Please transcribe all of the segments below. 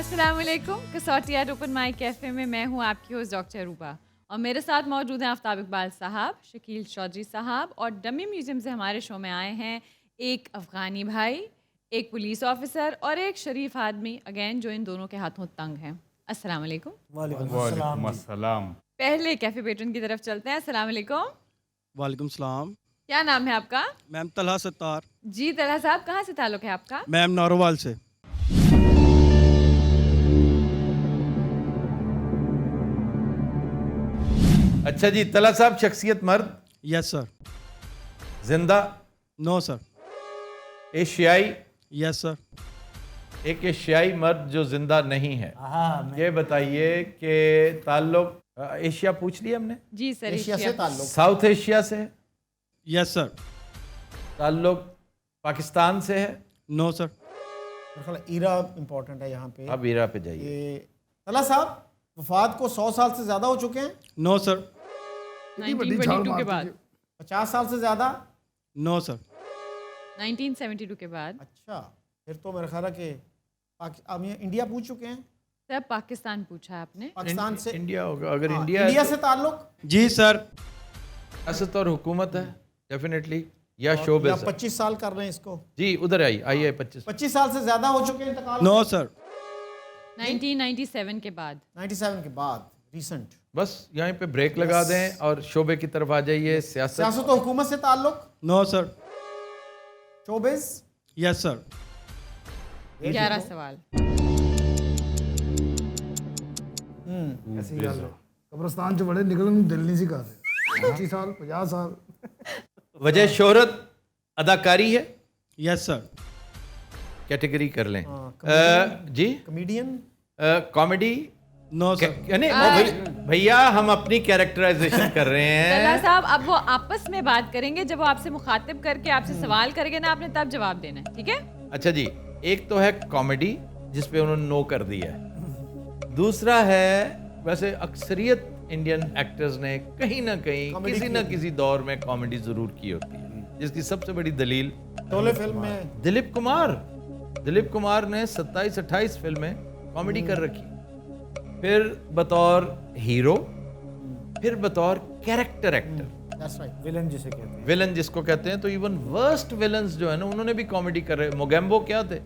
अस्सलाम वालेकुम। कसौटी एट ओपन माइक कैफ़े में मैं हूँ आपकी होस्ट डॉक्टर रूबा और मेरे साथ मौजूद हैं आफ्ताब इकबाल साहब, शकील चौधरी साहब और डमी म्यूज़ियम से हमारे शो में आए हैं एक अफ़गानी भाई, एक पुलिस ऑफिसर और एक शरीफ आदमी अगेन जो इन दोनों के हाथों तंग हैं। अस्सलाम वालेकुम। वालेकुम अस्सलाम। पहले कैफ़े पेट्रन की तरफ चलते हैं। अस्सलाम वालेकुम। वालेकुम सलाम। क्या नाम है आपका? मैम तलहा सत्तार। जी तलहा साहब, कहाँ से ताल्लुक़ है आपका? मैम नारोवाल से। अच्छा जी, तला साहब शख्सियत मर्द, यस सर। जिंदा, नो सर। एशियाई, यस सर। एक एशियाई मर्द जो जिंदा नहीं है। ये बताइए कि ताल्लुक एशिया पूछ लिया हमने, जी सर। एशिया से ताल्लुक, साउथ एशिया से है, यस सर। ताल्लुक पाकिस्तान से है। No sir. मेरे ख्याल ईरा इम्पोर्टेंट है यहाँ पे। अब ईरा पे जाइए। ये तला साहब वफात को 100 साल से ज़्यादा हो चुके हैं? No sir. 1922 के बाद। 50 साल से ज़्यादा? No sir. 1972 के बाद। अच्छा, फिर तो मेरा ख्याल है कि अब ये इंडिया पूछ चुके हैं। सर पाकिस्तान पूछा है आपने। पाकिस्तान से इंडिया होगा। अगर हाँ, इंडिया इंडिया है से ताल्लुक जी सर। सियासत और हुकूमत है डेफिनेटली, या या शोबिज़ है। 25 साल कर रहे हैं इसको। जी उधर आइए 25। 25 साल से ज़्यादा हो चुके हैं इंतकाल? No sir. 1997 के बाद। 97 के बाद रिसेंट। बस यहाँ पे ब्रेक लगा दें और शोबे की तरफ आ जाइए। सियासत सियासत और हुकूमत से ताल्लुक? No sir. Showbiz? Yes sir. 11 सवाल। ऐसी गल है कब्रस्तान च बड़े निकलन ਨੂੰ दिल नहीं सी कर रहे 25 साल 50 साल वजह शोहरत अदाकारी है। Yes sir. कैटेगरी कर लें। हाँ, जी कॉमेडियन? कॉमेडी। No sir. यानी भैया हम अपनी कैरेक्टराइजेशन कर रहे तला हैं। साहब अब वो आपस में बात करेंगे, जब वो आपसे मुखातिब करके आपसे सवाल करेंगे ना, आपने तब जवाब देना है, ठीक है? अच्छा जी, एक तो है कॉमेडी जिस पे उन्होंने नो कर दिया है। दूसरा है वैसे अक्सरियत इंडियन एक्टर्स ने कहीं ना कहीं किसी ना किसी दौर में कॉमेडी जरूर की होती है, जिसकी सबसे बड़ी दलील शोले फिल्म में दिलीप कुमार ने 27-28 फिल्में कॉमेडी कर रखी, फिर बतौर हीरो, फिर बतौर character actor, That's right. Villain जिसे कहते हैं विलन जिसको कहते हैं। तो इवन वर्स्ट विलन्स जो है ना, उन्होंने भी कॉमेडी कर रहे। मोगेम्बो क्या थे,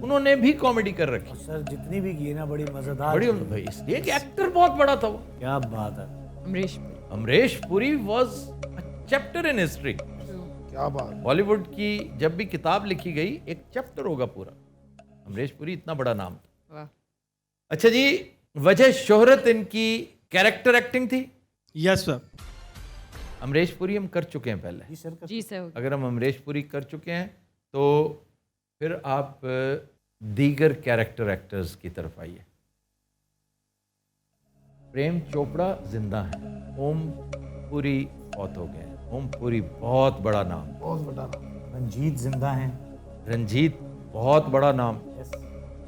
उन्होंने भी कॉमेडी कर रखी। सर जितनी भी की ना बड़ी मजेदार बड़ी भाई, इसलिए कि एक्टर बहुत बड़ा था वो। क्या बात है Amrish Puri was a chapter in history. क्या बात बॉलीवुड की जब भी किताब लिखी गई एक चैप्टर होगा पूरा। अमरीश पुरी इतना बड़ा नाम था। वाह। अच्छा जी, वजह शोहरत इनकी कैरेक्टर एक्टिंग थी। Yes sir. अमरीश पुरी हम कर चुके हैं पहले। जी सर। अगर हम अमरीश पुरी कर चुके हैं तो फिर आप दीगर कैरेक्टर एक्टर्स की तरफ आइए। प्रेम चोपड़ा जिंदा हैं, ओम पुरी फौत हो गए। ओम पुरी बहुत बड़ा नाम, बहुत बड़ा नाम। रंजीत जिंदा हैं। रंजीत बहुत बड़ा नाम,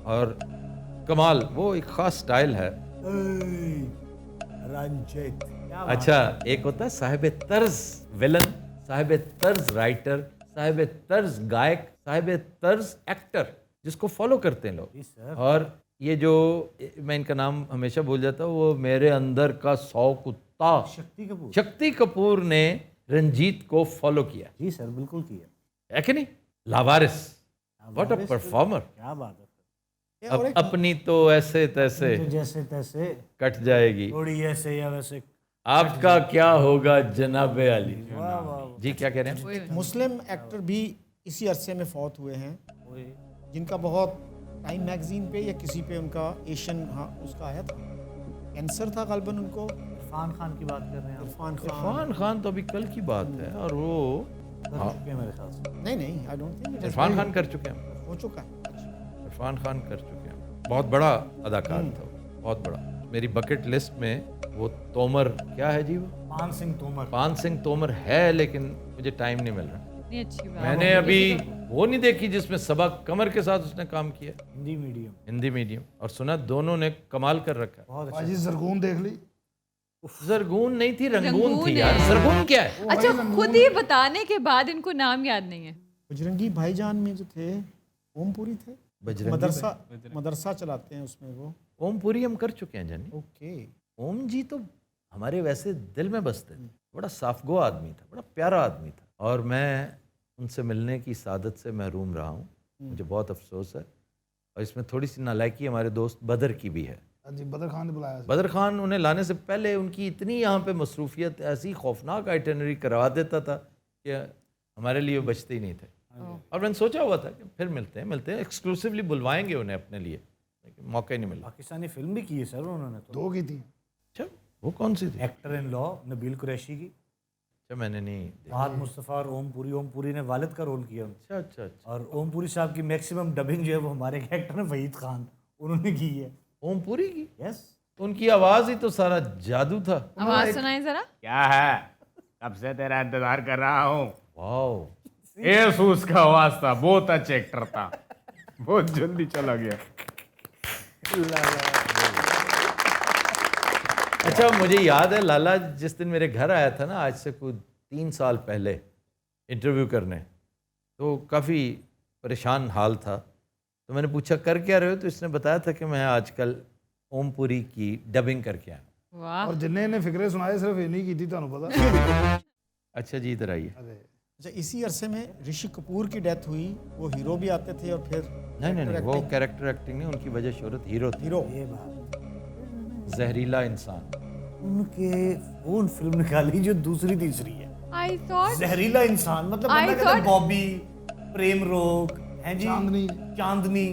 और कमाल वो एक खास स्टाइल है। रंजीत अच्छा, एक होता है साहिब तर्ज विलन, साहिब तर्ज राइटर, साहिब तर्ज गायक, साहिब तर्ज एक्टर, जिसको फॉलो करते हैं लोग। और ये जो मैं इनका नाम हमेशा भूल जाता हूँ, वो मेरे अंदर का 100 कुत्ता शक्ति कपूर ने रंजीत को फॉलो किया। जी सर बिल्कुल किया है कि नहीं? लावारिस, व्हाट अ परफॉर्मर। क्या बात है अब अपनी तो ऐसे तैसे तो जैसे तैसे कट जाएगी, थोड़ी ऐसे या वैसे आपका क्या होगा जनाब अली। जी क्या कह रहे हैं? मुस्लिम एक्टर भी इसी अरसे में फौत हुए हैं, जिनका बहुत टाइम मैगजीन पे या किसी पे उनका एशियन उसका आया था, कैंसर था गालिबन उनको। इरफान खान की बात कर रहे हैं आप? इरफान खान तो अभी कल की बात है, और वो कर चुके हैं मेरे ख्याल से। नहीं I don't think Irfan Khan कर चुके हैं। हो चुका है। इरफान खान कर चुके हैं। बहुत बड़ा अदाकार था वो, बहुत बड़ा। मेरी बकेट लिस्ट में वो तोमर क्या है जी, वो पान सिंह तोमर है, लेकिन मुझे टाइम नहीं मिल रहा। इतनी अच्छी बात। मैंने अभी वो नहीं देखी जिसमें सबा कमर के साथ उसने काम किया, हिंदी मीडियम, और सुना दोनों ने कमाल कर रखा है। बहुत बाजी जरगून देख ली। जरगून नहीं थी, रंगून थी यार। जरगून क्या है? अच्छा, खुद ही बताने के बाद इनको नाम याद नहीं है। बजरंगी भाईजान में जो थे ओमपुरी थे। बजरंगी मदरसा मदरसा चलाते हैं उसमें वो। ओम पुरी हम कर चुके हैं जानी। ओके। ओम जी तो हमारे वैसे दिल में बसते थे, बड़ा साफगो आदमी था, बड़ा प्यारा आदमी था, और मैं उनसे मिलने की सादत से महरूम रहा हूँ। मुझे बहुत अफसोस है। और इसमें थोड़ी सी नालायकी हमारे दोस्त बदर की भी है। जी बदर खान ने बुलाया। बदर खान उन्हें लाने से पहले उनकी इतनी यहाँ पे मसरूफियत, ऐसी खौफनाक आइटनरी करवा देता था कि हमारे लिए वो बचते ही नहीं थे। और मैंने सोचा हुआ था कि फिर मिलते हैं, एक्सक्लूसिवली बुलवाएंगे उन्हें अपने लिए, लेकिन मौका ही नहीं मिला। पाकिस्तानी फिल्म भी की है सर उन्होंने तो। 2 की थी। अच्छा, वो कौन सी थी? Actor in law Nabeel Qureshi की। अच्छा, मैंने नहीं देखा। फहद मुस्तफ़ा और ओम पुरी ने वालिद का रोल किया। अच्छा अच्छा अच्छा। और ओम पुरी साहब की मैक्सिमम डबिंग जो है वो हमारे एक्टर हैं वहीद खान, उन्होंने की है। ओम पुरी की? यस। तो उनकी आवाज़ ही तो सारा जादू था। आवाज सुनाई जरा। क्या है? कब से तेरा इंतजार कर रहा हूँ। वाह, एसूस का आवाज था, बहुत अच्छा एक्टर था, बहुत जल्दी चला गया। अच्छा मुझे याद है लाला जिस दिन मेरे घर आया था ना, आज से कुछ 3 साल पहले इंटरव्यू करने, तो काफ़ी परेशान हाल था। तो मैंने पूछा कर क्या रहे हो, तो इसने बताया था कि मैं आजकल ओम पुरी की डबिंग करके आया। वाह। और जिन्हें इन्हें फिक्रे सुनाए सिर्फ इन्हीं की थी, ਤੁਹਾਨੂੰ पता। अच्छा जी, इधर आइए। अच्छा, इसी अरसे में ऋषि कपूर की डेथ हुई। वो हीरो भी आते थे और फिर नहीं, वो कैरेक्टर एक्टिंग नहीं, उनकी वजह शोहरत हीरो थी। हीरो। ये बात। जहरीला इंसान। उनके वो फिल्म निकाली जो दूसरी तीसरी है। आई थॉट जहरीला इंसान, मतलब I बंदा कहता है thought- बॉबी, प्रेम रोग, हैं जी, चांदनी।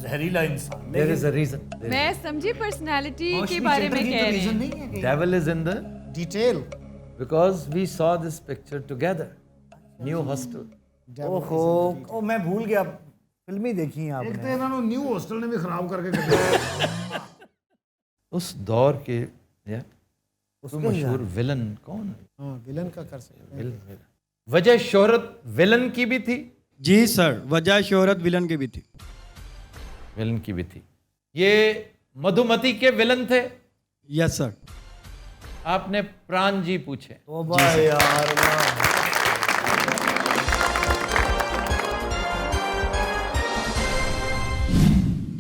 जहरीला इंसान। There is a reason. मैं समझी पर्सनालिटी के मौसमी बारे चंद्र में की कह तो रहे reason हैं। नहीं है कहीं। Devil is in the detail. Because we saw this picture together, new hostel. ओहो, ओ मैं भूल गया, फिल्म ही देखी है एक तो आपने। इन्होंने न्यू हॉस्टल ने भी खराब करके कहा। उस दौर के या तो उसके मशहूर विलन कौन है? हाँ, विलन का कर सकते हैं। विलन। वजह शोहरत विलन की भी थी। जी सर, वजह शोहरत विलन की भी थी। विलन की भी थी। ये मधुमती के विलन थे। Yes sir. आपने प्राण जी पूछे। तौबा यार, वाह।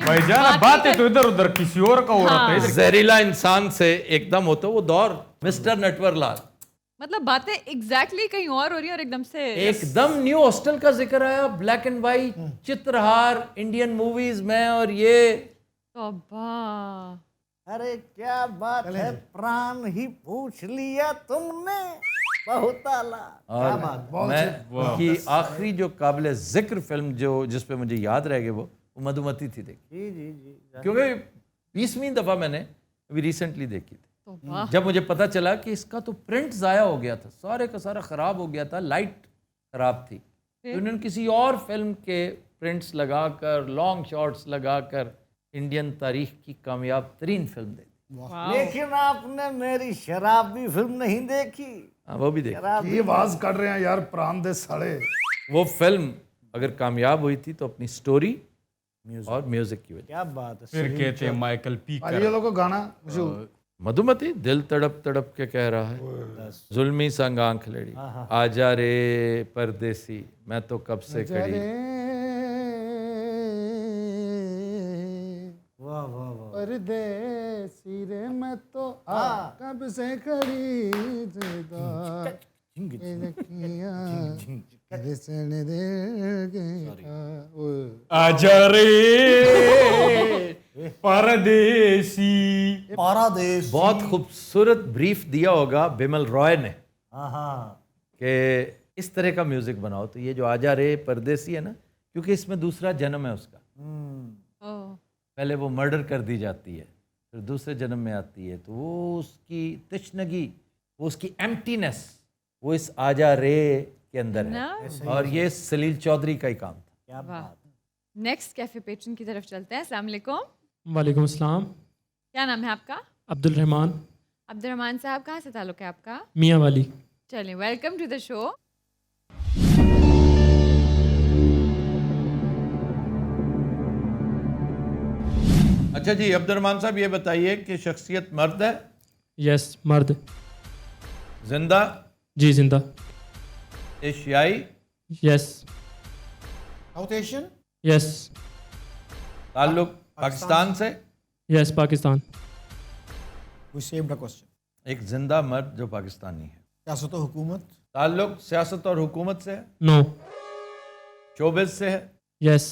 भाईजान बातें तो इधर उधर किसी और का हो रहा था। जहरीला इंसान से एकदम होता वो दौर, मिस्टर नटवरलाल। मतलब बातें एग्जैक्टली कहीं और हो रही हैं और एकदम से एकदम न्यू हॉस्टल का जिक्र आया, black and white Chitrahaar Indian movies में, और ये तौबा। अरे क्या बात है, प्राण ही पूछ लिया तुमने, बहुत आला। क्या बात। मैं उनकी आखिरी जो काबिल जिक्र फिल्म जो जिस पे मुझे याद रह गई वो मधुमती थी। देखी जी जी जी। क्योंकि 20वीं दफा मैंने अभी रिसेंटली देखी थी। तौबा। जब मुझे पता चला कि इसका तो प्रिंट ज़ाया हो गया था, सारे का सारा ख़राब हो गया था, लाइट ख़राब थी, तो उन्होंने किसी और फिल्म के प्रिंट्स लगाकर, लॉन्ग शॉट्स लगाकर इंडियन तारीख की कामयाब तरीन फिल्म दे दी। लेकिन आपने मेरी शराबी फिल्म नहीं देखी। हाँ, वो भी देखी। शराबी ये आवाज कर रहे हैं यार, प्राण दे साले। वो फिल्म अगर कामयाब हुई थी तो अपनी स्टोरी और म्यूजिक की वजह। क्या बात है। फिर कहते हैं माइकल पी पाजी वालों को गाना मशहूर। मधुमती दिल तड़प तड़प के कह रहा है, जुल्मी संग आंख लड़ी, आजा रे परदेसी मैं तो कब से खड़ी। वाह वाह वाह। परदेसी रे मैं तो कब से खड़ी आजा रे परदेसी। पारादेश। बहुत खूबसूरत ब्रीफ दिया होगा बिमल रॉय ने हाँ हाँ। कि इस तरह का म्यूजिक बनाओ। तो ये जो आजा रे परदेसी है ना, क्योंकि इसमें दूसरा जन्म है उसका। ओह, पहले वो मर्डर कर दी जाती है, फिर दूसरे जन्म में आती है, तो वो उसकी तशनगी, वो उसकी एम्प्टीनेस, वो इस आजा रे के अंदर है। और ये सलील चौधरी का ही काम था। क्या बात। नेक्स्ट कैफे पेट्रन की तरफ चलते हैं। अस्सलाम वालेकुम। वालेकुम अस्सलाम। क्या नाम है आपका? अब्दुल रहमान, अब्दुल रहमान साहब, कहाँ से ताल्लुक है आपका? मियाँ वाली। चलिए, वेलकम टू द शो। अच्छा जी, अब्दुलरहमान साहब ये बताइए कि शख्सियत मर्द है, यस मर्द। जिंदा, जी जिंदा। एशियाई, यस साउथ एशियन। यस। ताल्लुक पाकिस्तान से। Yes, Pakistan. We saved a question. एक जिंदा मर्द जो पाकिस्तानी है। सियासत और हुकूमत। ताल्लुक सियासत और हुकूमत से है। No. शोबिज से है। Yes.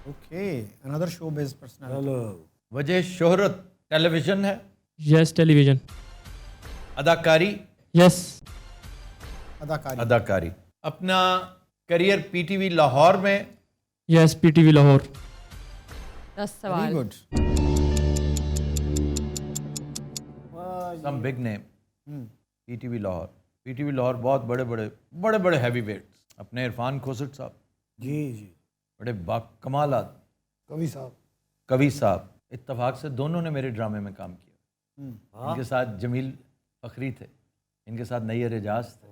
Okay, another showbiz personality. वजह शोहरत टेलीविजन है। Yes, television. अदाकारी। Yes. अदाकारी। अदाकारी। अपना करियर पीटीवी लाहौर में। Yes, PTV Lahore. 10 वेरी सवाल। Good. Some big name. PTV Lahore. PTV Lahore बहुत बड़े बड़े हैवी वेट्स। अपने इरफान खोसट साहब, जी जी, बड़े बाकमालात कवि साहब। कवि साहब, इत्तफाक से दोनों ने मेरे ड्रामे में काम किया। इनके साथ जमील फखरी थे, इनके साथ नैयर एजाज थे,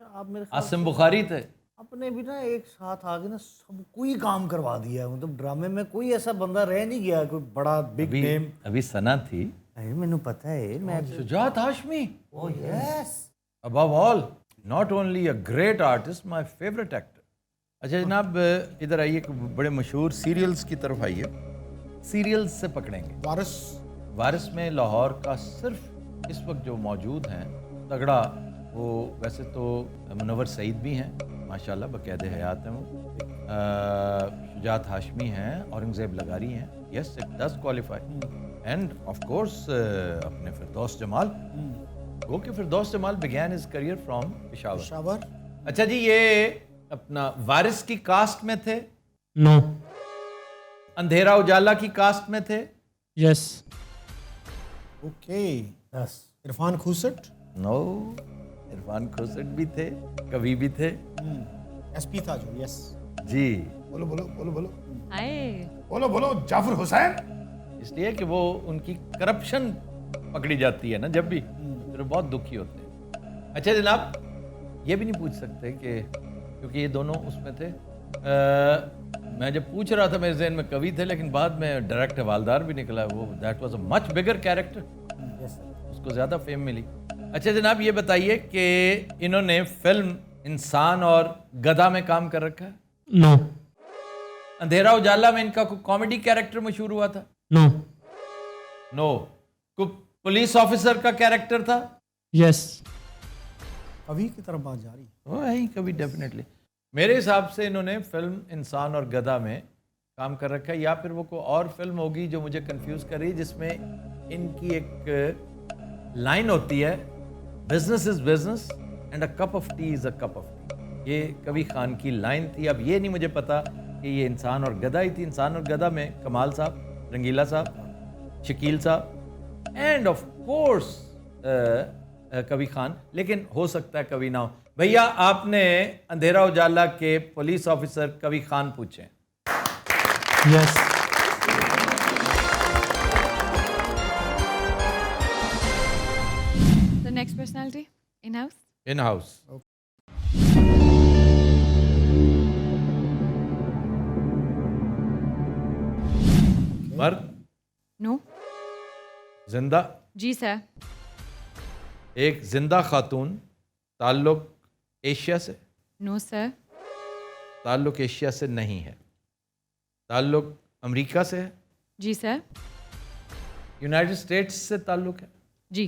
आप मेरे ख्याल आसिम बुखारी थे। अपने भी ना एक साथ आगे ना सब कोई काम करवा दिया है। मतलब ड्रामे में कोई ऐसा बंदा रह नहीं गया कोई बड़ा बिग अभी नेम। अभी सना थी। नहीं मैंने पता है मैं Shujaat Hashmi. Oh yes above all not only a great artist, my favourite actor. अच्छा जनाब, इधर आइए, एक बड़े मशहूर सीरियल्स की तरफ आइए। सीरियल्स से पकड़ेंगे। वारिस। वारिस में लाहौर का सिर्फ इस वक्त जो मौजूद हैं तगड़ा, वो वैसे तो मुनव्वर सईद भी हैं माशाल्लाह, बकायदे हयात हैं वो। शुजात हाशमी हैं, औरंगज़ेब लगारी हैं। Yes, it does qualify. And of course अपने फिरदौस जमाल। वो कि Firdous Jamal began his career from Peshawar. Peshawar. अच्छा जी, ये अपना वारिस की कास्ट में थे। No. अंधेरा उजाला की कास्ट में थे। Yes. Okay. Yes Irfan Khoosat. No, Irfan Khoosat भी थे, कवि भी थे। एसपी था जो। यस। जी, बोलो बोलो बोलो बोलो आए। बोलो बोलो जाफर हुसैन। इसलिए कि वो उनकी करप्शन पकड़ी जाती है ना जब भी, फिर वो बहुत दुखी होते हैं। अच्छा जनाब, ये भी नहीं पूछ सकते कि क्योंकि ये दोनों उसमें थे। मैं जब पूछ रहा था मेरे जहन में कवि थे, लेकिन बाद में डायरेक्ट हवालदार भी निकला। वो that was a much bigger character, yes sir. उसको ज़्यादा फेम मिली। अच्छा जनाब, ये बताइए कि इन्होंने फिल्म इंसान और गधा में काम कर रखा है। No. अंधेरा उजाला में इनका कोई कॉमेडी कैरेक्टर मशहूर हुआ था। No. नो। कोई पुलिस ऑफिसर का कैरेक्टर था। Yes. कवि की तरफ बात जा रही है। वो है ही कभी, डेफिनेटली। मेरे हिसाब से इन्होंने फिल्म इंसान और गधा में काम कर रखा है, या फिर वो कोई और फिल्म होगी जो मुझे कंफ्यूज कर रही है, जिसमें इनकी एक लाइन होती है, business is business and a cup of T is a cup of T. ये कभी खान की लाइन थी। अब ये नहीं मुझे पता कि ये इंसान और गधा ही थी। इंसान और गधा में कमाल साहब, रंगीला साहब, शकील साहब एंड ऑफ कोर्स कभी खान, लेकिन हो सकता है कभी ना हो। भैया, आपने अंधेरा उजाला के पुलिस ऑफिसर कभी खान पूछे। Yes. The next personality in house. In house. मर्द, No. जिंदा। जी सर। एक जिंदा खातून, ताल्लुक एशिया से। No sir. ताल्लुक एशिया से नहीं है। ताल्लुक अमेरिका से है। जी सर। यूनाइटेड स्टेट्स से ताल्लुक है। जी।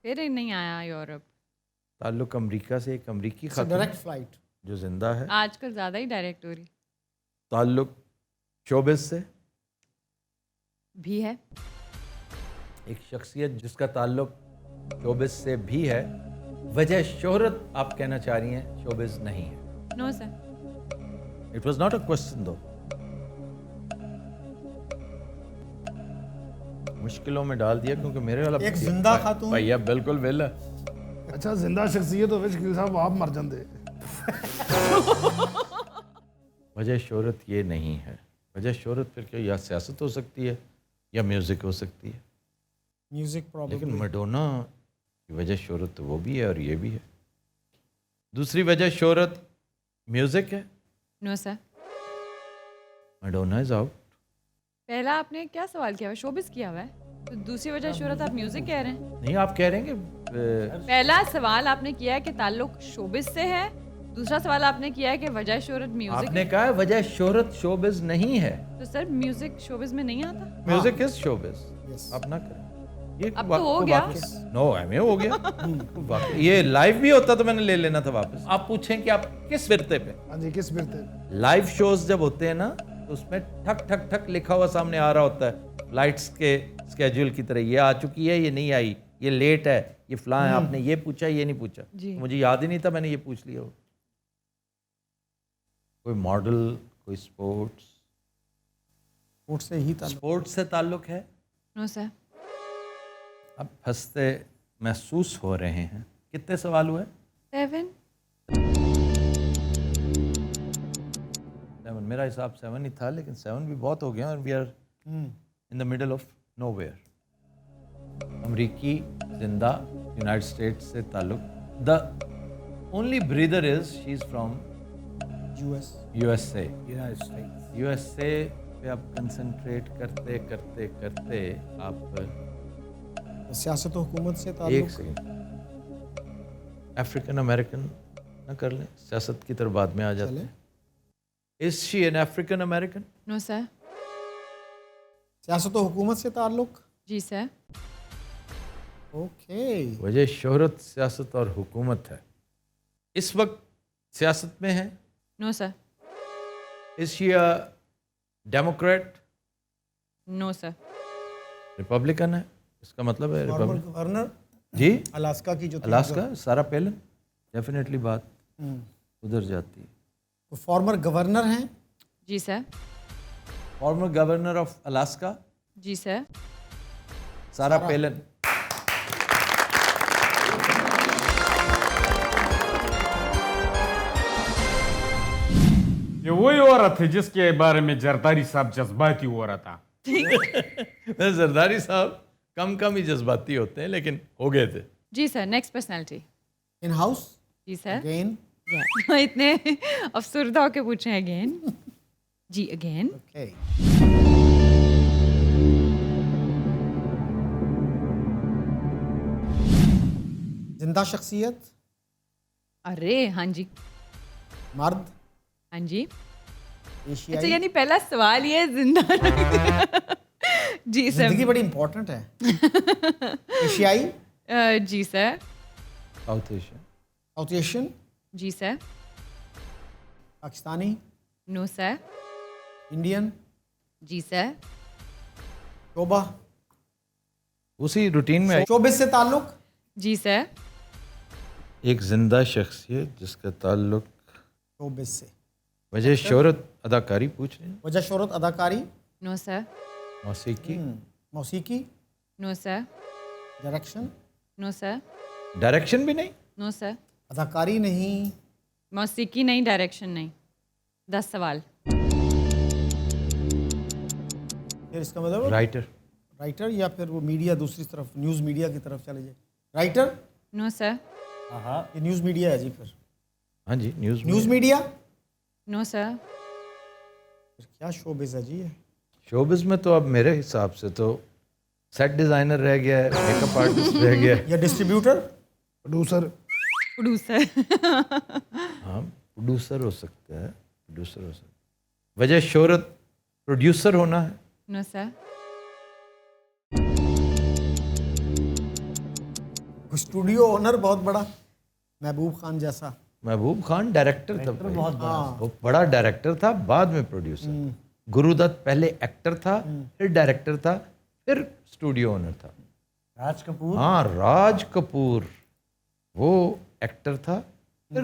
फिर नहीं आया यूरोप। ताल्लुक अमेरिका से, एक अमेरिकी खातून डायरेक्ट फ्लाइट। जो जिंदा है। आजकल ज़्यादा ही डायरेक्ट हो रही ताल्लुक शोबिस से, भी है। एक शख्सियत जिसका ताल्लुक शोबिस से भी है। वजह शोहरत आप कहना चाह रही हैं, शोबिस नहीं है। No sir. It was not a question दो। मुश्किलों में डाल दिया क्योंकि मेरे वाला एक जिंदा खातून। भैया बिल्कुल वेला। अच्छा जिंदा शख्सियत होवे शकील साहब आप मर जाते। वजह शोहरत ये नहीं है। वजह शोहरत फिर क्या, या सियासत हो सकती है या म्यूज़िक हो सकती है। म्यूजिक लेकिन प्रॉब्लम। मैडोना की वजह शोहरत तो वो भी है और ये भी है। दूसरी वजह शोहरत म्यूज़िक है। No sir. Madonna is out. पहला आपने क्या सवाल किया हुआ? शोबिस किया हुआ है, तो दूसरी वजह शोहरत आप म्यूजिक कह रहे हैं। नहीं, आप कह रहे हैं कि पहला सवाल आपने किया है कि ताल्लुक शोबिस से है, दूसरा सवाल आपने किया है कि वजह शोहरत म्यूजिक आपने कहा है वजह शोहरत शोबिज नहीं है। तो सर म्यूजिक शोबिज में नहीं आता? Music is showbiz. आप ना करें ये अब तो हो गया। नो एमए हो गया। ये लाइव भी होता तो मैंने ले लेना था वापस। आप पूछें कि आप किस फिरते पे? हाँ जी, किस बिरते? लाइव शोज जब होते हैं ना तो उसमें ठक ठक ठक लिखा हुआ सामने आ रहा होता है फ्लाइट्स के स्केड्यूल की तरह, ये आ चुकी है, ये नहीं आई, ये लेट है, ये फलां है, आपने ये पूछा, ये नहीं पूछा। जी। मुझे याद ही नहीं था, मैंने ये पूछ लिया। कोई मॉडल, कोई स्पोर्ट्स? स्पोर्ट्स से ही ताल्लुक। स्पोर्ट्स से ताल्लुक है? No sir. अब हंसते महसूस हो रहे हैं। कितने सवाल हुए? 7। 7। मेरा हिसाब 7 ही था, लेकिन 7 भी बहुत हो गया और we are in the middle of nowhere. अमरीकी जिंदा यूनाइटेड स्टेट्स से ताल्लुक। The only breather is she is from USA. United States. USA पे आप कंसंट्रेट करते करते करते आप सियासत और हुकूमत से एक ताल्लुक। सेकंड, अफ्रीकन अमेरिकन ना कर लें, सियासत की तरफ बाद में आ जाते हैं। Is she an African American? No sir. सियासत और हुकूमत से ताल्लुक। जी सर। ओके। वजह शोहरत सियासत और हुकूमत है। इस वक्त सियासत में है? No sir. Is she a Democrat? No sir. Republican है? इसका मतलब है फॉर्मर रिपब्लिकन। गवर्नर जी, अलास्का की जो थी, अलास्का, सारा पैलन। डेफिनेटली बात हम्म, उधर जाती है। वो फॉर्मर गवर्नर हैं। जी sir. Former governor of Alaska जी सर। Sarah Palin. ये वही औरत है जिसके बारे में जरदारी साहब जज्बाती हो रहा था। जरदारी साहब कम ही जज्बाती होते हैं, लेकिन हो गए थे। जी sir. Next personality. In house जी सर। अगेन। इतने अफसरदा होके पूछे अगेन। जी अगेन। ओके। जिंदा शख्सियत। अरे हाँ जी। मर्द। हाँ जी। अच्छा, एशियाई। यानी पहला सवाल ये है जिंदा जी सर। जिंदगी बड़ी इंपॉर्टेंट है। एशियाई। जी sir. South Asia? South Asian. जी sir. Pakistani. No sir. Indian. जी सर। शोबा। उसी रूटीन में शोबिस से ताल्लुक। जी सर। एक जिंदा शख्सियत जिसका ताल्लुक शोबिस से। वजह शोहरत अदाकारी पूछ रहे हैं? वजह शोहरत अदाकारी। No sir. मौसीकी? मौसीकी। No sir. Direction. No sir. Direction भी नहीं? No sir. अदाकारी नहीं। मौसीकी नहीं, डायरेक्शन नहीं। 10 सवाल। फिर इसका मतलब राइटर? राइटर या फिर वो मीडिया, दूसरी तरफ न्यूज़ मीडिया की तरफ चले जाए। राइटर। No sir. ये न्यूज़ मीडिया है जी। फिर हाँ जी, न्यूज़ मीडिया। No sir. फिर क्या शोबिस है जी ये? शोबिज में तो अब मेरे हिसाब से तो सेट डिजाइनर रह गया है, मेकअप आर्टिस्ट रह गया है। या डिस्ट्रीब्यूटर। प्रोड्यूसर। प्रोड्यूसर। हाँ, प्रोड्यूसर हो सकता है, प्रोड्यूसर हो सकता है। वजह शोहरत प्रोड्यूसर होना है? No sir. स्टूडियो ओनर बहुत बड़ा, महबूब खान जैसा। महबूब खान डायरेक्टर था, बहुत बड़ा। वो बड़ा डायरेक्टर था, बाद में प्रोड्यूसर। गुरुदत्त पहले एक्टर था, फिर डायरेक्टर था, फिर स्टूडियो ओनर था। राज कपूर। हाँ, राज कपूर वो एक्टर था, फिर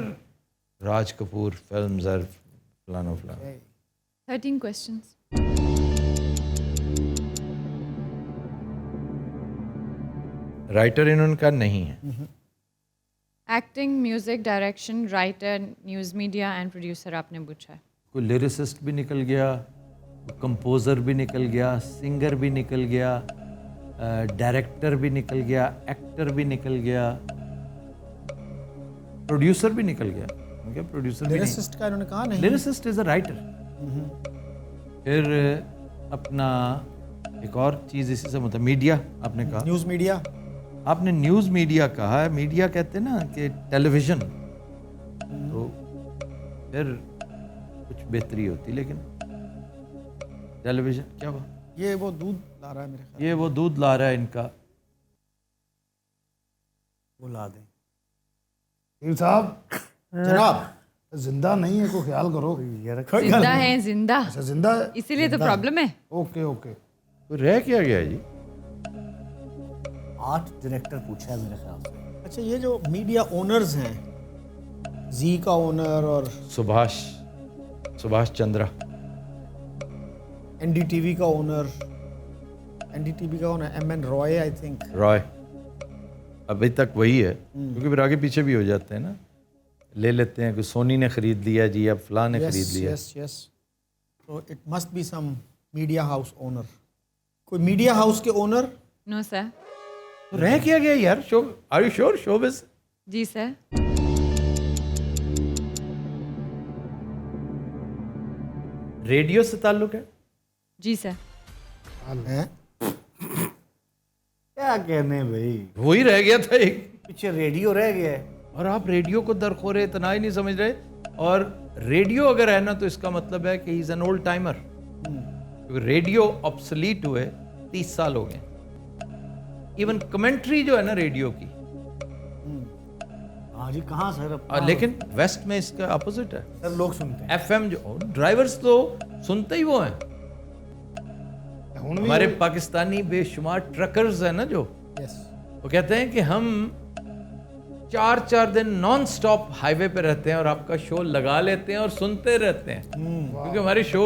राज कपूर फिल्म्स और फलाना फलाना। 13 questions. राइटर इनका नहीं है। Acting, music, direction, writer, news media and producer आपने पूछा है। कोई लिरिसिस्ट भी निकल गया, कंपोजर भी निकल गया, सिंगर भी निकल गया, डायरेक्टर भी निकल गया, एक्टर भी निकल गया, प्रोड्यूसर भी निकल गया। क्या प्रोड्यूसर भी नहीं? लिरिसिस्ट का इन्होंने कहा नहीं। Lyricist is a writer. फिर अपना एक और चीज़ इसी से मतलब मीडिया आपने कहा। News media. आपने न्यूज़ मीडिया कहा है। मीडिया कहते हैं ना कि टेलीविज़न, तो फिर कुछ बेहतरी होती। लेकिन टेलीविज़न क्या हुआ? ये वो दूध ला रहा है मेरे ख्याल। ये वो दूध ला रहा है इनका। बुला दें कील साहब जनाब जिंदा नहीं है, को ख्याल करो। जिंदा है, जिंदा, अच्छा जिंदा है, इसीलिए तो प्रॉब्लम है। Okay okay. तो रह क्या गया जी? 8 डायरेक्टर पूछा है मेरे ख्याल से। अच्छा, ये जो मीडिया ओनर्स हैं, जी का ओनर और सुभाष चंद्रा, एनडीटीवी का ओनर, एनडीटीवी का owner MN Roy I think. Roy अभी तक वही है, क्योंकि फिर आगे पीछे भी हो जाते हैं ना, ले लेते हैं कि सोनी ने खरीद लिया जी, अब फलां ने खरीद लिया। यस यस, तो it must be some media house owner, कोई मीडिया हाउस के ओनर। No sir. तो रह क्या गया यार? Show, are you sure? Showbiz? जी सर। रेडियो से ताल्लुक है? जी सर। हैं? क्या कहने भाई, वही रह गया था एक। पीछे रेडियो रह गया है। और आप रेडियो को दरखोरे इतना ही नहीं समझ रहे। और रेडियो अगर है ना, तो इसका मतलब है कि he is an old timer. क्योंकि रेडियो ऑब्सोलीट हुए 30 साल हो गए। इवन कमेंट्री जो है ना रेडियो की, हाँ जी, कहाँ सर? लेकिन वेस्ट में इसका अपोजिट है। सर लोग सुनते हैं। एफएम जो ड्राइवर्स तो सुनते ही वो हैं। हमारे पाकिस्तानी बेशुमार ट्रकर्स हैं ना जो, वो कहते हैं कि हम 4 दिन नॉन स्टॉप हाईवे पे रहते हैं और आपका शो लगा लेते हैं और सुनते रहते हैं। क्योंकि हमारे शो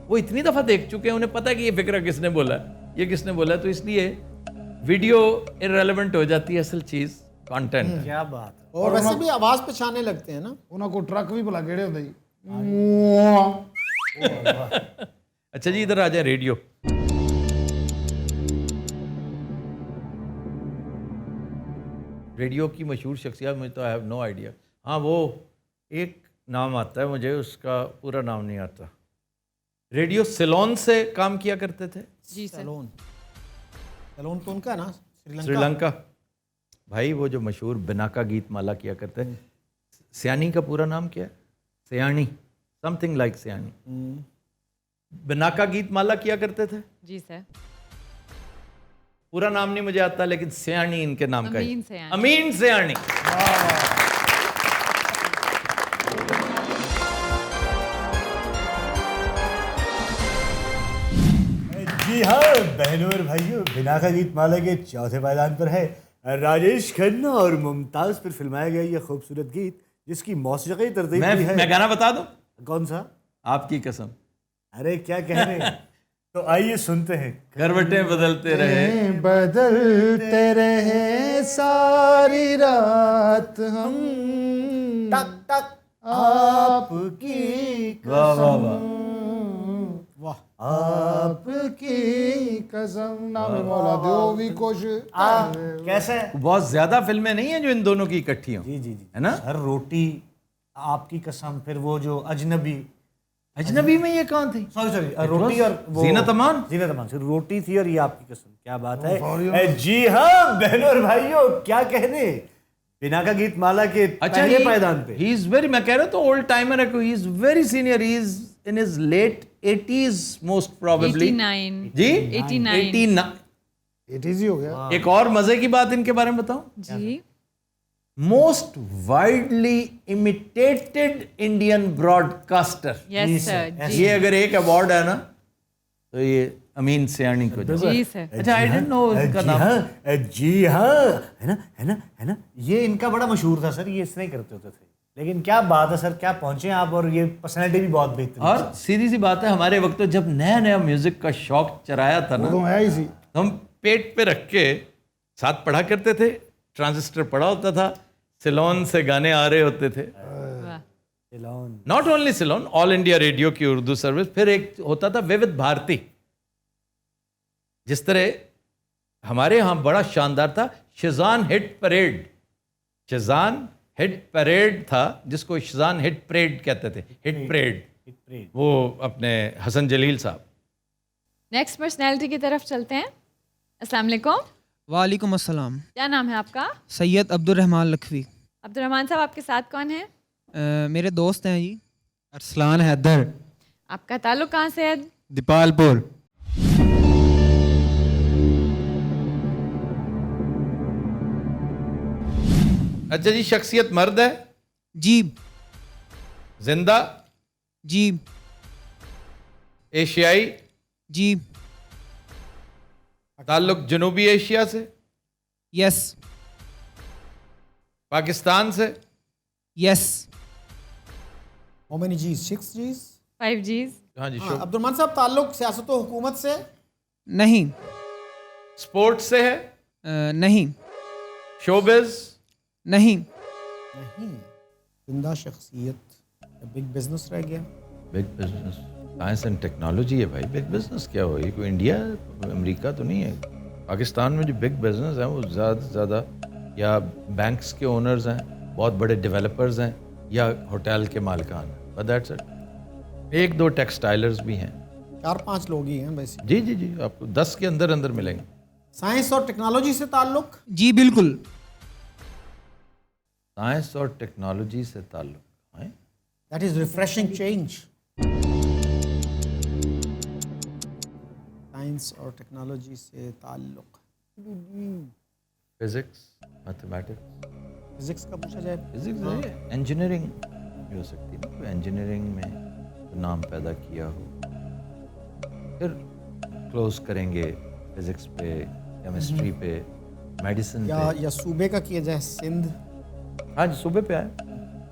वो इतनी दफा देख चुके हैं, उन्हें पता है कि ये फिक्रा किसने बोला है, ये किसने बोला है। तो इसलिए वीडियो इररेलेवेंट हो जाती है, असल चीज कंटेंट। क्या बात है। और वैसे भी आवाज पहचाने लगते हैं ना। उन्होंने को ट्रक भी भला केड़े होंगे। अच्छा जी, इधर आ जाए रेडियो। रेडियो की मशहूर शख्सियत, मुझे तो आई हैव नो आइडिया। हाँ, वो एक नाम आता है मुझे, उसका पूरा नाम नहीं आता। रेडियो सिलोन से काम किया करते थे। जी सर। सैलोन, सैलोन तो उनका ना श्रीलंका। भाई वो जो मशहूर बिनाका गीत माला किया करते हैं, सियानी का पूरा नाम क्या है? सियानी, समथिंग लाइक सियानी। बिनाका गीत माला किया करते थे। जी सर। पूरा नाम नहीं मुझे आता, लेकिन सियानी इनके नाम का अमीन है। सियानी। अमीन सियानी। जी हाँ बहनों और भाइयों, बिना का गीत माला के चौथे पायदान पर है राजेश खन्ना और मुमताज पर फिल्माया गया ये खूबसूरत गीत, जिसकी मौसीकी तरतीब भी है। मैं गाना बता दूं? कौन सा? आपकी कसम। अरे क्या कह रहे हैं। तो आइए सुनते हैं। करवटें बदलते रहे, बदलते रहे सारी रात हम, टक टक आपकी वाह वाह वाह, आपकी कसम नाम मौला दो भी कुछ। कैसे? बहुत ज्यादा फिल्में नहीं हैं जो इन दोनों की इकट्ठी हों, जी जी जी, है ना? सर रोटी, आपकी कसम, फिर वो जो अजनबी। अजनबी में ये कहाँ थी? सॉरी रोटी और वो जीनत अमान। जीनत अमान, सिर्फ रोटी थी और ये आपकी कसम। क्या बात है। जी हाँ बहनों और भाइयों, क्या कहने, बिना का गीत माला के पहले पायदान पे। ही इज वेरी, मैं कह रहा तो ओल्ड टाइमर है, he is very senior, he is in his late 80s most probably. 89 जी 89 इट इजी हो गया। एक और मजे की बात इनके बारे में बताऊं, जी। Most widely imitated Indian broadcaster. Yes sir. जी ये अगर एक अवार्ड है ना, तो ये अमीन सियानी को जाता जी है। सर। अच्छा, आई डिडंट नो इनका नाम। जी हाँ, है ना है ना है ना, ये इनका बड़ा मशहूर था सर, ये इस तरह ही करते होते थे। लेकिन क्या बात है सर, क्या पहुंचे आप, और ये पर्सनैलिटी भी बहुत बेहतरीन। और सीधी सी बात है, हमारे वक्त तो जब नया नया म्यूजिक का शौक चराया था ना, तो है ही सी। हम पेट पे रख के साथ पढ़ा करते थे, ट्रांजिस्टर पड़ा होता था, सिलोन से गाने आ रहे होते थे। वाह। Not only Ceylon, all India radio की उर्दू सर्विस। फिर एक होता था विविध भारती। जिस तरह हमारे यहाँ बड़ा शानदार था शिजान हिट परेड। शिजान हिट परेड था, जिसको शिजान हिट परेड कहते थे, हिट परेड, वो अपने हसन जलील साहब। नेक्स्ट पर्सनैलिटी की तरफ चलते हैं। अस्सलाम वालेकुम। वालेकुम अस्सलाम। क्या नाम है आपका? सैयद अब्दुर्रहमान लखवी। अब्दुर्रहमान साहब, आपके साथ कौन है? मेरे दोस्त हैं जी। अरसलान हैदर, आपका ताल्लुक कहाँ से है? दीपालपुर। अच्छा जी, शख्सियत मर्द है, जी जिंदा, जी एशियाई, जी ताल्लुक जनूबी एशिया से, यस पाकिस्तान से, यस हाउ मेनी जीज? 6 जीज। 5 Gs। हाँ जी, हाँ, अब्दुलरहमान साहब, ताल्लुक सियासत व हुकूमत से? नहीं, स्पोर्ट्स से है, नहीं, शोबिज, नहीं, नहीं। जिंदा शख्सियत। बिग बिजनेस रह गया। Big business, science and technology है भाई। बिग बिजनेस क्या हो, ये कोई इंडिया अमेरिका तो नहीं है। पाकिस्तान में जो बिग बिजनेस है वो ज़्यादा से ज़्यादा या बैंक्स के ओनर्स हैं, बहुत बड़े डेवलपर्स हैं, या होटल के मालिकान हैं, बट दैट्स इट। 1-2 टेक्सटाइलर्स भी हैं। 4-5 लोग ही हैं वैसे। जी जी जी, आपको 10 के अंदर अंदर मिलेंगे। साइंस और टेक्नोलॉजी से ताल्लुक? जी बिल्कुल। साइंस और टेक्नोलॉजी से ताल्लुक है। That is refreshing change. Science और टेक्नोलॉजी से ताल्लुक। Physics, mathematics. फिजिक्स का पूछा जाए? फिजिक्स, इंजीनियरिंग भी हो सकती है ना, कोई इंजीनियरिंग में नाम पैदा किया हो। फिर क्लोज करेंगे फिजिक्स पे, केमिस्ट्री पे, मेडिसिन पे। या सूबे का किया जाए? सिंध हाँ जी, सुबह पे आए।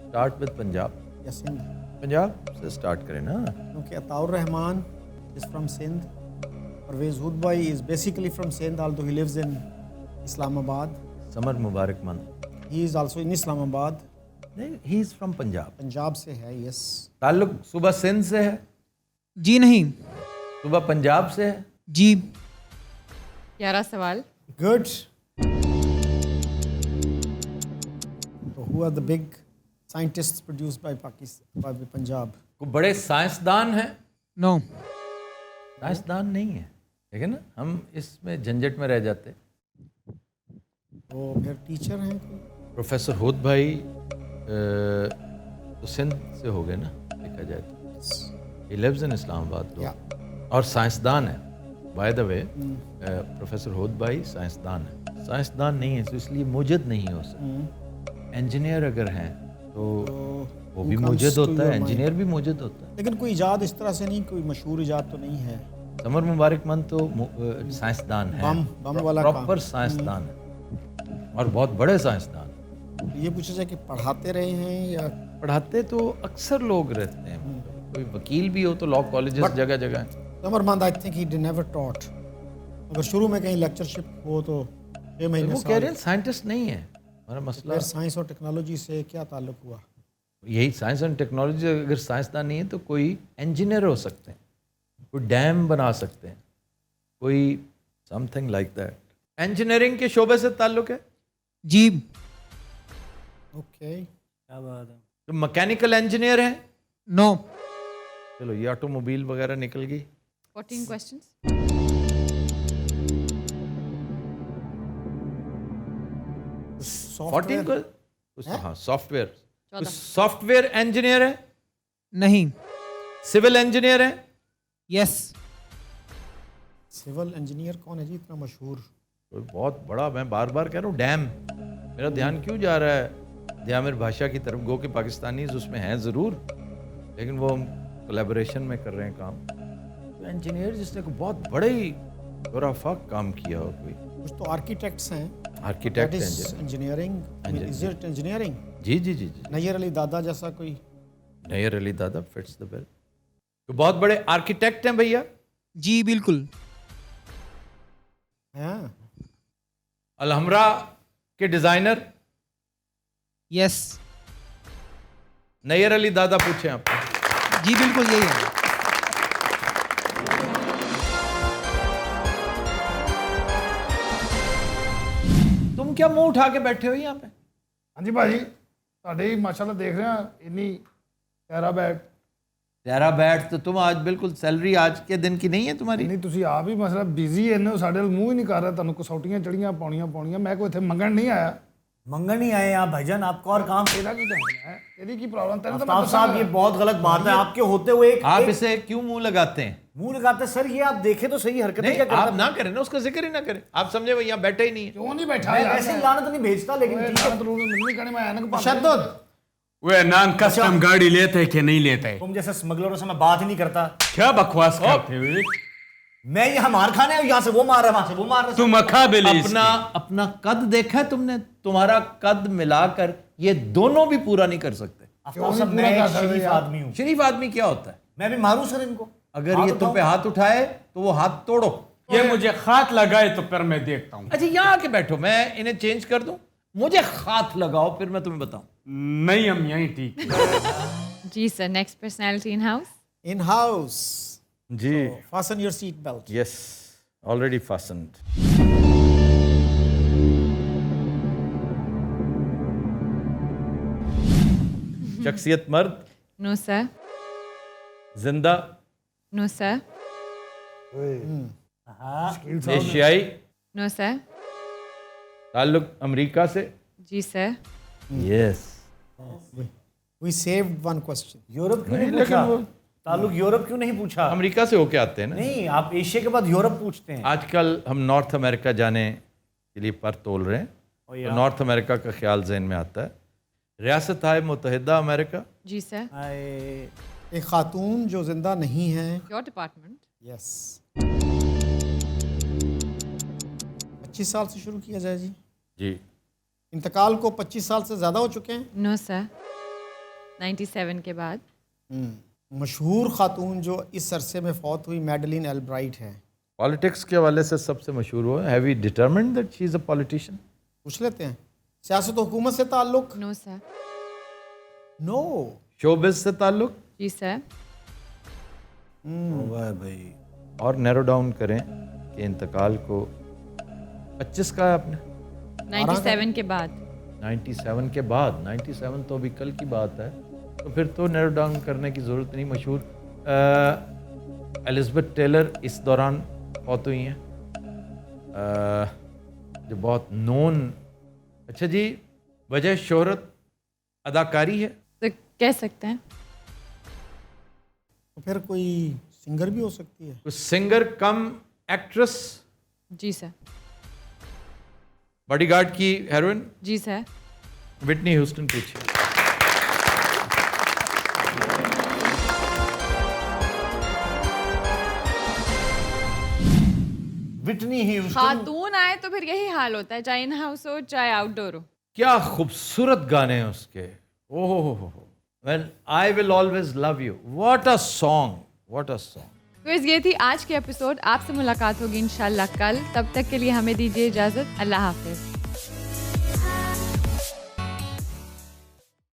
Start with Punjab. या सिंध? पंजाब से स्टार्ट करें ना। क्योंकि अताउर रहमान इज फ्रॉम सिंध, परवेज हुद भाई is basically from Sindh, although he lives in Islamabad. Samar Mubarak Mand. He is also in Islamabad. नहीं, he is from Punjab. Punjab से है, यस। ताल्लुक सुबह सिंध से है, जी नहीं, सुबह पंजाब से है। जी 11 सवाल। Good. Who are the big scientists produced by Pakistan, by Punjab? कोई बड़े साइंसदान हैं? नो, साइंसदान नहीं है, ठीक है ना। हम इसमें झंझट में रह जाते। तो फिर टीचर हैं कोई? प्रोफेसर हुद भाई तो सिंध से हो गए ना, देखा जाए तो। ही लिव्स इन इस्लामाबाद या और साइंसदान है। बाय द वे, प्रोफेसर हुद भाई साइंसदान है। साइंसदान नहीं है तो इसलिए मुजद नहीं हो सकता। इंजीनियर अगर हैं तो वो भी मुजद होता है, इंजीनियर भी मुजद होता है। लेकिन कोई इजाद इस तरह से नहीं, कोई मशहूर इजाद तो नहीं है। समर मुबारक मंद तो साइंसदान है, बम वाला प्रॉपर साइंसदान है और बहुत बड़े साइंसदान। ये पूछा जाए कि पढ़ाते रहे हैं या? पढ़ाते तो अक्सर लोग रहते हैं, कोई वकील भी हो तो लॉ कॉलेजेस जगह जगह हैं। Samarmand, I think he never taught. अगर शुरू में कहीं लेक्चरशिप हो तो 6 महीने। वो कह रहे हैं साइंटिस्ट नहीं है हमारा मसला। फिर साइंस और टेक्नोलॉजी से क्या ताल्लुक हुआ? यही साइंस एंड टेक्नोलॉजी, अगर साइंसदान नहीं है तो कोई इंजीनियर हो सकते हैं, कोई डैम बना सकते हैं, कोई समथिंग लाइक दैट। इंजीनियरिंग के शोबे से ताल्लुक है? जी ओके। क्या बात है। तो मैकेनिकल इंजीनियर हैं? नो, चलो ये ऑटोमोबाइल वगैरह निकल गई। 14 questions। फोर्टीन को हाँ, सॉफ्टवेयर। 14। सॉफ्टवेयर इंजीनियर है? नहीं, सिविल इंजीनियर है? यस, सिविल इंजीनियर कौन है जी इतना मशहूर? कोई बहुत बड़ा, मैं बार बार कह रहा हूँ डैम। मेरा ध्यान क्यों जा रहा है दियामिर भाषा की तरफ? गो के पाकिस्तानीज उसमें हैं ज़रूर, लेकिन वो कोलैबोरेशन में कर रहे हैं काम। तो इंजीनियर जिसने कोई बहुत बड़े ही खुराफाक काम किया हो, कोई कुछ तो आर्किटेक्ट्स हैं। आर्किटेक्ट That हैं। is engineering. I mean, is it engineering? जी जी जी जी। नैयर अली दादा जैसा कोई? नैयर अली दादा फिट्स द बिल। तो बहुत बड़े आर्किटेक्ट हैं भैया। जी बिल्कुल। हाँ। अलहमरा के डिजाइनर? यस, नैयर अली दादा पूछे आप। जी बिल्कुल यही है। तुम क्या मुंह उठा के बैठे हो यहाँ पे? हाँ जी भाजी, ਤੁਹਾਡੇ ਹੀ माशाल्लाह देख रहे हैं इन्नी प्यारा बैग। तेरा बैठ तो तुम आज बिल्कुल सैलरी आज के दिन की नहीं है तुम्हारी। ਨਹੀਂ ਤੁਸੀਂ ਆਪ ਹੀ ਮਸਲਾ ਬਿਜ਼ੀ ਇੰਨੇ ਹੋ, ਸਾਡੇ ਵੱਲ ਮੂੰਹ ਹੀ ਨਹੀਂ ਕਰ ਰਿਹਾ, ਤੁਹਾਨੂੰ ਕਸੌਟੀਆਂ ਚੜੀਆਂ ਪਾਉਣੀਆਂ। ਮੈਂ ਕੋਈ ਇੱਥੇ ਮੰਗਣ ਨਹੀਂ ਆਇਆ। मंगन नहीं आए आप भाईजान, आपका और काम। तेरा की टेंशन है, तेरी की प्रॉब्लम, तेरे तो आफ्ताब साहब ये बहुत गलत बात है आपके होते हुए। आप इसे क्यों मुंह लगाते हैं? मुंह लगाते सर, ये आप देखे तो सही हरकतें नहीं, क्या करता आप ना करें ना, उसका जिक्र ही ना करें। आप समझे वो यहाँ बैठे ही नहीं है। क्यों नहीं बैठा मैं यार? वैसे ही लानत नहीं भेजता, लेकिन ठीक है। मिलनी करने में आया ना तशद्दुद। वे नॉन कस्टम गाड़ी लेते कि नहीं लेते? तुम जैसे स्मगलरों से मैं बात ही नहीं करता। क्या बकवास करते हुए? मैं यहाँ मार खाने आया, यहाँ से वो मार रहा है, वहां से वो मार रहा है। तुम अकाबिले अपना कद देखा है तुमने? तुम्हारा कद मिलाकर ये दोनों भी पूरा नहीं कर सकते। आफ्ताब साहब, मैं एक शरीफ आदमी हूँ। शरीफ आदमी क्या होता है? मैं भी मारूं सर इनको? अगर ये तुम पे हाथ उठाए तो वो हाथ तोड़ो। ये मुझे हाथ लगाए तो फिर मैं देखता हूँ। अच्छा, यहाँ आके बैठो, मैं इन्हें चेंज कर दूं। मुझे हाथ लगाओ, फिर मैं तुम्हें बताऊं। नहीं, हम यहीं ठीक है। जी sir, next personality in house. In house जी, fasten your seat belt. Yes, already fastened. शख्सियत मर्द, नो सर, जिंदा, नो सर, एशियाई, नो सर, ताल्लुक अमेरिका से। जी sir, yes. We saved one question. Europe क्यों नहीं लेकिन पूछा? वो ताल्लुक यूरोप क्यों नहीं पूछा? अमेरिका से होके आते हैं ना। नहीं, आप एशिया के बाद यूरोप पूछते हैं। आजकल हम नॉर्थ अमेरिका जाने के लिए पर तोल रहे हैं, तो नॉर्थ अमेरिका का ख्याल जहन में आता है। रियासत है मुत्तहिदा अमेरिका। जी सर, एक खातून जो जिंदा नहीं है। Your department. यस। 25 साल से शुरू किया जाए जी। जी, इंतकाल को 25 साल से ज़्यादा हो चुके हैं। नो सर, 97 के बाद। मशहूर खातून जो इस अरसे में फौत हुई मैडलिन एल्ब्राइट है। पॉलिटिक्स के हवाले से सबसे मशहूर हुआ है। Have we determined that she is a politician? पूछ लेते हैं। सियासत हुकूमत से ताल्लुक? No sir, no. शोबिज से ताल्लुक? जी सर, भाई और नैरो डाउन करें कि इंतकाल को 25 का है आपने? 97 के बाद। 97 के बाद? 97 तो अभी कल की बात है, तो फिर तो नैरो डाउन करने की ज़रूरत नहीं। मशहूर एलिज़ाबेथ टेलर इस दौरान फौत हुई हैं, जो बहुत नोन। अच्छा जी, वजह शोहरत अदाकारी है? तो कह सकते हैं। तो फिर कोई सिंगर भी हो सकती है। तो सिंगर कम एक्ट्रेस? जी सर, बॉडीगार्ड की हेरोइन? जी सर, विटनी ह्यूस्टन पूछिए। Whitney Houston. खातून आए तो फिर यही हाल होता है, चाहे इन हाउस हो चाहे आउटडोर हो। क्या खूबसूरत गाने हैं उसके। ओहो हो। When I will always love you. What a song. What a song. तो ये थी आज की एपिसोड। आपसे मुलाकात होगी इंशाल्लाह कल। तब तक के लिए हमें दीजिए इजाजत। अल्लाह हाफिज।